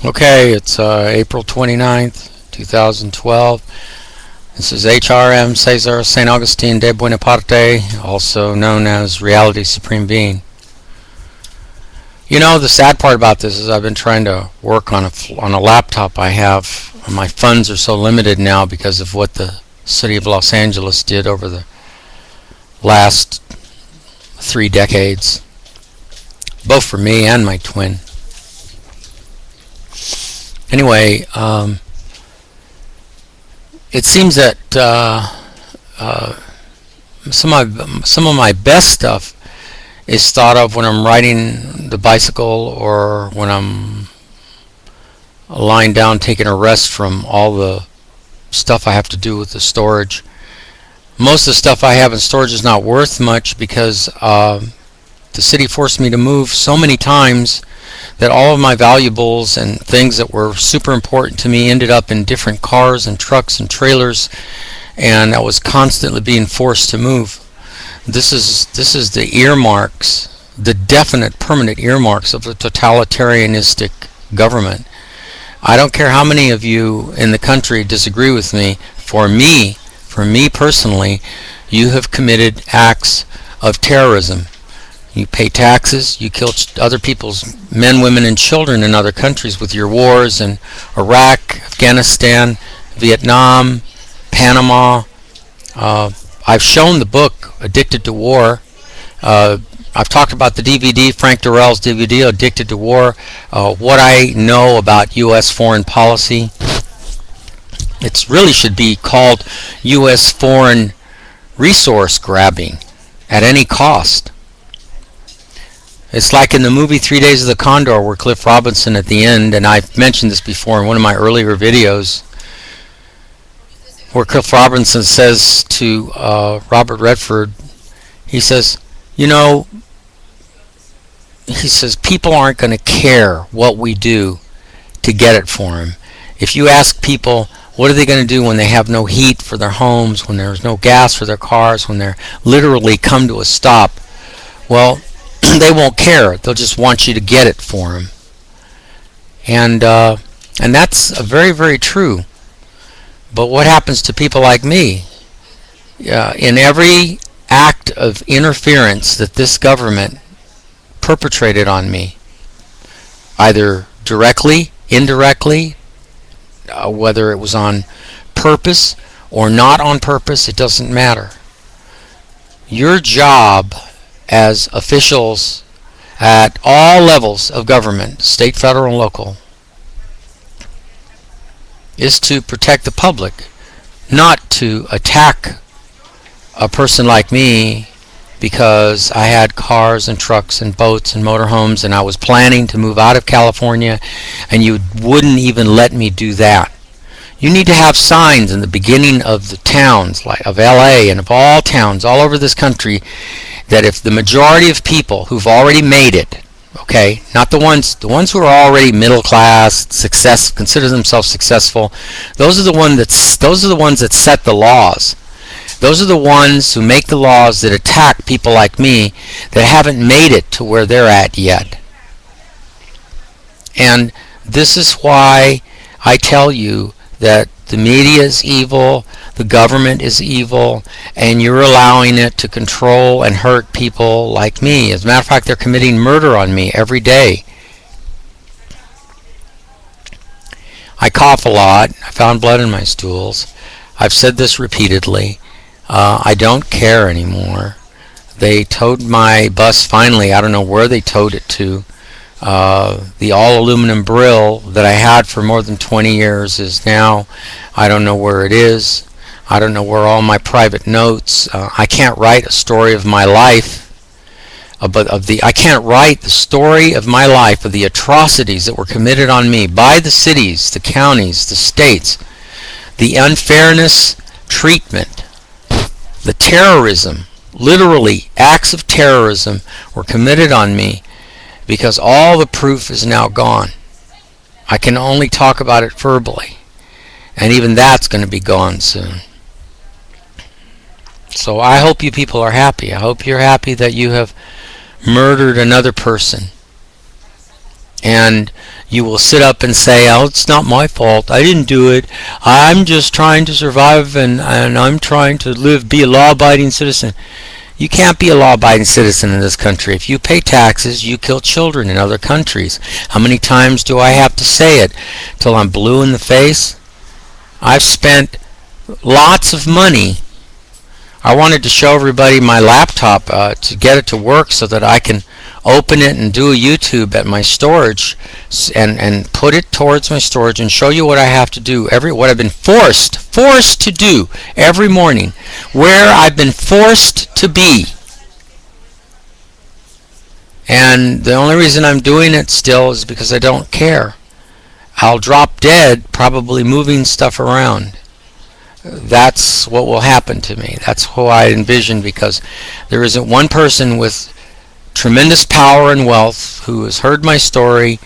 Okay, it's April 29th, 2012. This is HRM Cesar St. Augustine de Buonaparte, also known as Reality Supreme Being. You know, the sad part about this is I've been trying to work on a laptop I have. My funds are so limited now because of what the city of Los Angeles did over the last 3 decades, both for me and my twin. Anyway, it seems that some of my best stuff is thought of when I'm riding the bicycle or when I'm lying down taking a rest from all the stuff I have to do with the storage. Most of the stuff I have in storage is not worth much because the city forced me to move so many times that all of my valuables and things that were super important to me ended up in different cars and trucks and trailers, and I was constantly being forced to move. This is the earmarks, the definite permanent earmarks of a totalitarianistic government. I don't care how many of you in the country disagree with me. For me personally, you have committed acts of terrorism. You pay taxes, you kill other people's men, women, and children in other countries with your wars in Iraq, Afghanistan, Vietnam, Panama. I've shown the book, Addicted to War. I've talked about the DVD, Frank Durrell's DVD, Addicted to War, what I know about U.S. foreign policy. It really should be called U.S. foreign resource grabbing at any cost. It's like in the movie 3 Days of the Condor where Cliff Robinson at the end, and I've mentioned this before in one of my earlier videos, where Cliff Robinson says to Robert Redford, he says, people aren't going to care what we do to get it for them. If you ask people, what are they going to do when they have no heat for their homes, when there's no gas for their cars, when they're literally come to a stop? Well, they won't care. They'll just want you to get it for them. And that's very, very true. But what happens to people like me? In every act of interference that this government perpetrated on me, either directly, indirectly, whether it was on purpose or not on purpose, it doesn't matter. Your job as officials at all levels of government, state, federal, and local, is to protect the public, not to attack a person like me because I had cars and trucks and boats and motorhomes and I was planning to move out of California and you wouldn't even let me do that. You need to have signs in the beginning of the towns, like of LA and of all towns all over this country, that if the majority of people who've already made it, okay, not the ones who are already middle class, consider themselves successful, those are the ones that set the laws. Those are the ones who make the laws that attack people like me that haven't made it to where they're at yet. And this is why I tell you that the media is evil, the government is evil, and you're allowing it to control and hurt people like me. As a matter of fact, they're committing murder on me every day. I cough a lot. I found blood in my stools. I've said this repeatedly. I don't care anymore. They towed my bus finally. I don't know where they towed it to. The all-aluminum brill that I had for more than 20 years is now, I don't know where it is. I don't know where all my private notes. I can't write a story of my life, I can't write the story of my life of the atrocities that were committed on me by the cities, the counties, the states, the unfairness treatment, the terrorism, literally acts of terrorism were committed on me. Because all the proof is now gone. I can only talk about it verbally. And even that's going to be gone soon. So I hope you people are happy. I hope you're happy that you have murdered another person And you will sit up and say, oh, it's not my fault. I didn't do it. I'm just trying to survive, and I'm trying to be a law-abiding citizen. You can't be a law-abiding citizen in this country. If you pay taxes, you kill children in other countries. How many times do I have to say it till I'm blue in the face? I've spent lots of money. I wanted to show everybody my laptop to get it to work so that I can open it and do a YouTube at my storage and put it towards my storage and show you what I have to do, what I've been forced to do every morning, where I've been forced to be. And the only reason I'm doing it still is because I don't care. I'll drop dead probably moving stuff around. That's what will happen to me. That's who I envision, because there isn't one person with tremendous power and wealth who has heard my story.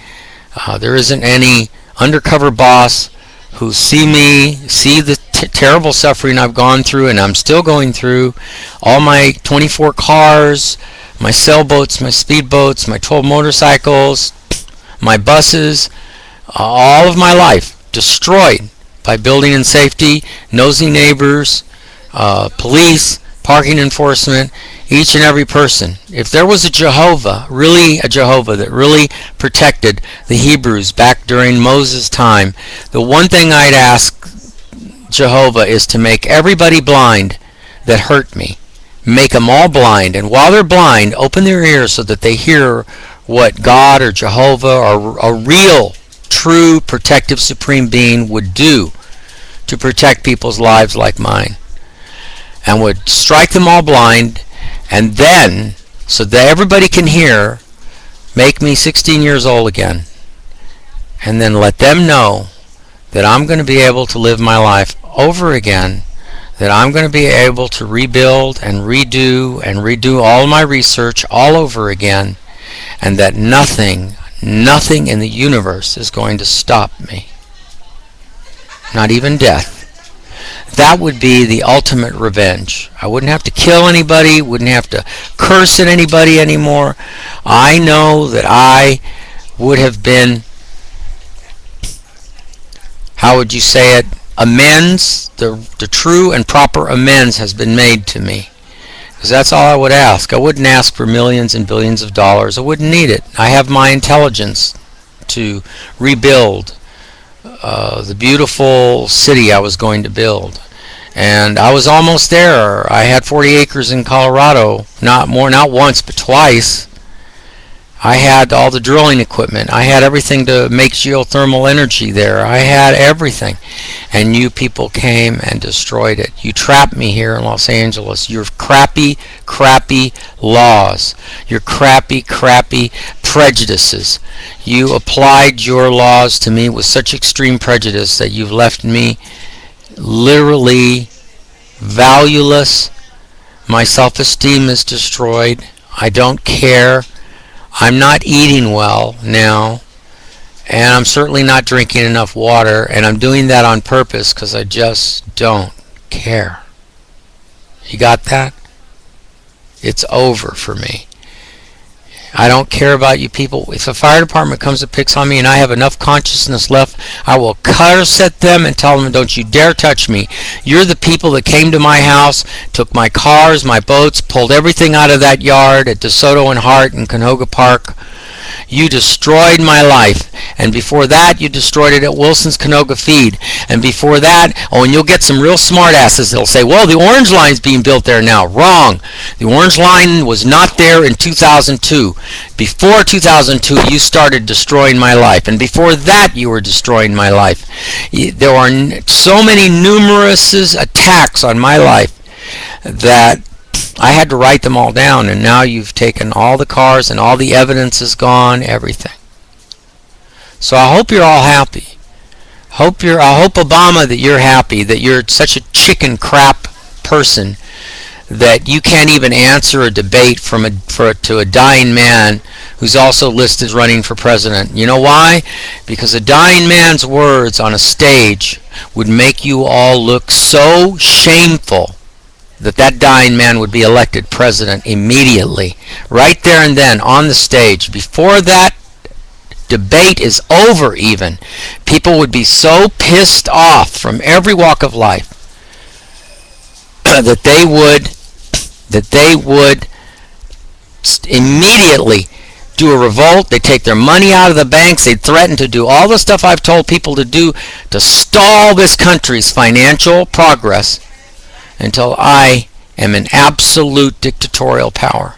There isn't any undercover boss who see the terrible suffering I've gone through and I'm still going through. All my 24 cars, my sailboats, my speedboats, my 12 motorcycles, my buses, all of my life destroyed by building and safety, nosy neighbors, police, parking enforcement, each and every person. If there was a Jehovah that really protected the Hebrews back during Moses' time, the one thing I'd ask Jehovah is to make everybody blind that hurt me. Make them all blind, and while they're blind, open their ears so that they hear what God or Jehovah or a real, true, protective supreme being would do to protect people's lives like mine. And would strike them all blind, and then, so that everybody can hear, make me 16 years old again. And then let them know that I'm going to be able to live my life over again, that I'm going to be able to rebuild and redo all my research all over again, and that nothing in the universe is going to stop me. Not even death. That would be the ultimate revenge. I wouldn't have to kill anybody, wouldn't have to curse at anybody anymore. I know that I would have been, how would you say it, amends, the true and proper amends has been made to me. Because that's all I would ask. I wouldn't ask for millions and billions of dollars. I wouldn't need it. I have my intelligence to rebuild the beautiful city I was going to build. And I was almost there. I had 40 acres in Colorado, not once, but twice. I had all the drilling equipment. I had everything to make geothermal energy there. I had everything. And you people came and destroyed it. You trapped me here in Los Angeles. Your crappy laws. Your crappy prejudices. You applied your laws to me with such extreme prejudice that you've left me literally valueless. My self-esteem is destroyed. I don't care. I'm not eating well now, and I'm certainly not drinking enough water, and I'm doing that on purpose because I just don't care. You got that? It's over for me. I don't care about you people. If a fire department comes and picks on me and I have enough consciousness left, I will curse at them and tell them, don't you dare touch me. You're the people that came to my house, took my cars, my boats, pulled everything out of that yard at DeSoto and Hart in Canoga Park. You destroyed my life. And before that, you destroyed it at Wilson's Canoga Feed. And before that, and you'll get some real smart asses that'll say, well, the Orange Line's being built there now. Wrong. The Orange Line was not there in 2002. Before 2002, you started destroying my life. And before that, you were destroying my life. There are so many numerous attacks on my life that I had to write them all down, and now you've taken all the cars and all the evidence is gone, everything. So I hope you're all happy. I hope Obama that you're happy, that you're such a chicken crap person that you can't even answer a debate to a dying man who's also listed as running for president. You know why? Because a dying man's words on a stage would make you all look so shameful that dying man would be elected president immediately, right there and then on the stage. Before that debate is over even. People would be so pissed off from every walk of life that they would immediately do a revolt. They take their money out of the banks. They threaten to do all the stuff I've told people to do to stall this country's financial progress until I am in absolute dictatorial power.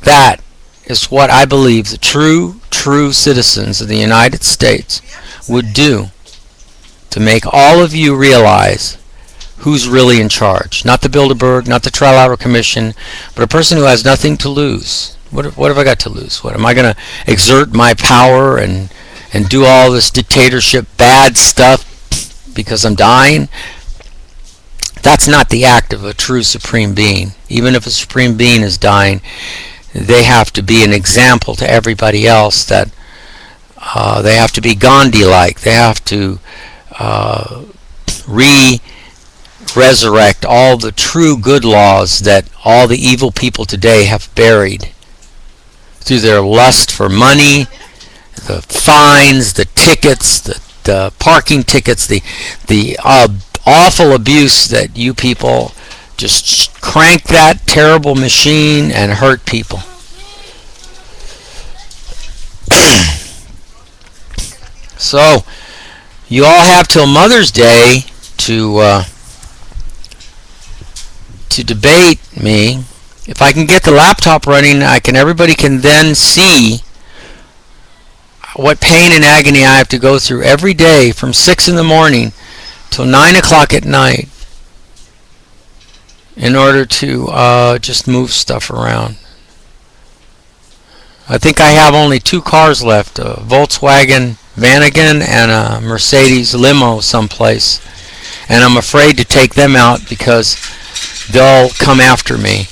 That is what I believe the true citizens of the United States would do to make all of you realize who's really in charge. Not the Bilderberg, not the Trilateral Commission, but a person who has nothing to lose. What have I got to lose? What am I going to exert my power and do all this dictatorship bad stuff because I'm dying? That's not the act of a true supreme being. Even if a supreme being is dying, they have to be an example to everybody else. That they have to be Gandhi-like. They have to resurrect all the true good laws that all the evil people today have buried through their lust for money, the fines, the tickets, the parking tickets, the awful abuse that you people just crank that terrible machine and hurt people. So you all have till Mother's Day to debate me. If I can get the laptop running, everybody can then see what pain and agony I have to go through every day from 6 in the morning till 9 o'clock at night in order to just move stuff around. I think I have only 2 cars left, a Volkswagen Vanagon and a Mercedes limo someplace, and I'm afraid to take them out because they'll come after me.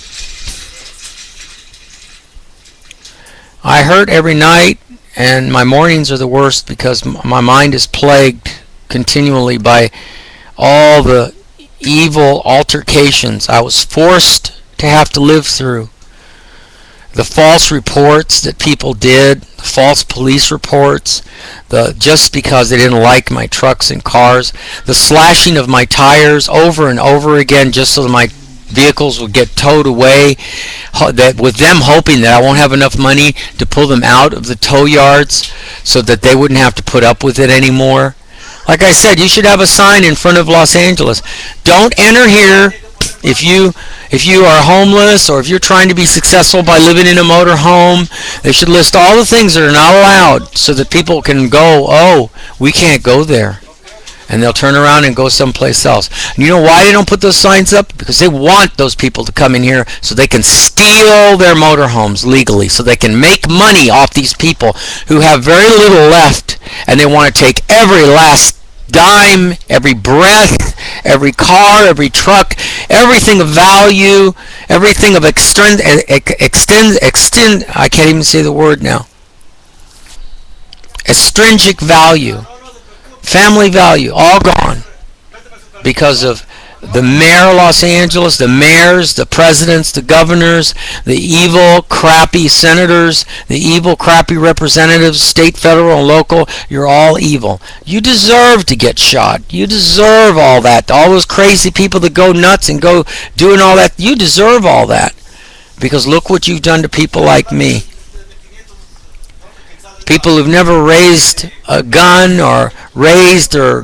I hurt every night, and my mornings are the worst because my mind is plagued continually by all the evil altercations I was forced to have to live through. The false reports that people did, the false police reports, just because they didn't like my trucks and cars, the slashing of my tires over and over again just so my vehicles would get towed away, with them hoping that I won't have enough money to pull them out of the tow yards so that they wouldn't have to put up with it anymore. Like I said, you should have a sign in front of Los Angeles. Don't enter here if you are homeless or if you're trying to be successful by living in a motor home. They should list all the things that are not allowed so that people can go, oh, we can't go there. And they'll turn around and go someplace else. And you know why they don't put those signs up? Because they want those people to come in here so they can steal their motorhomes legally, so they can make money off these people who have very little left, and they want to take every last dime, every breath, every car, every truck, everything of value, everything of extend, I can't even say the word now. Extrinsic value. Family value, all gone because of the mayor of Los Angeles, the mayors, the presidents, the governors, the evil, crappy senators, the evil, crappy representatives, state, federal, and local. You're all evil. You deserve to get shot. You deserve all that. All those crazy people that go nuts and go doing all that, you deserve all that. Because look what you've done to people like me. People who've never raised a gun or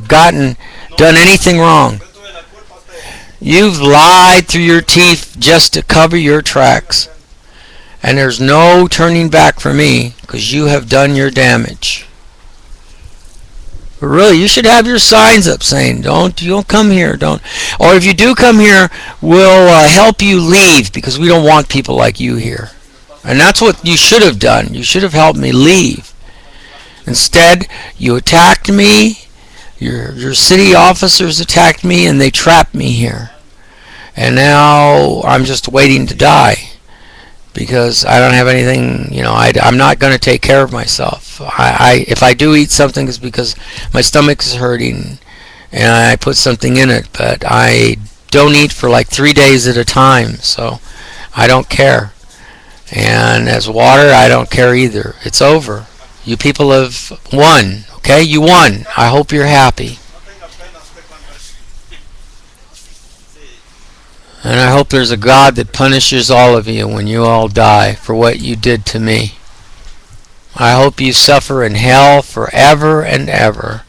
done anything wrong. You've lied through your teeth just to cover your tracks. And there's no turning back for me because you have done your damage. But really, you should have your signs up saying, don't come here, don't. Or if you do come here, we'll help you leave because we don't want people like you here. And that's what you should have done. You should have helped me leave. Instead, you attacked me, your city officers attacked me, and they trapped me here. And now I'm just waiting to die because I don't have anything, I'm not going to take care of myself. If I do eat something, it's because my stomach is hurting and I put something in it, but I don't eat for like 3 days at a time, so I don't care. And as water, I don't care either. It's over. You people have won. Okay, you won. I hope you're happy. And I hope there's a God that punishes all of you when you all die for what you did to me. I hope you suffer in hell forever and ever.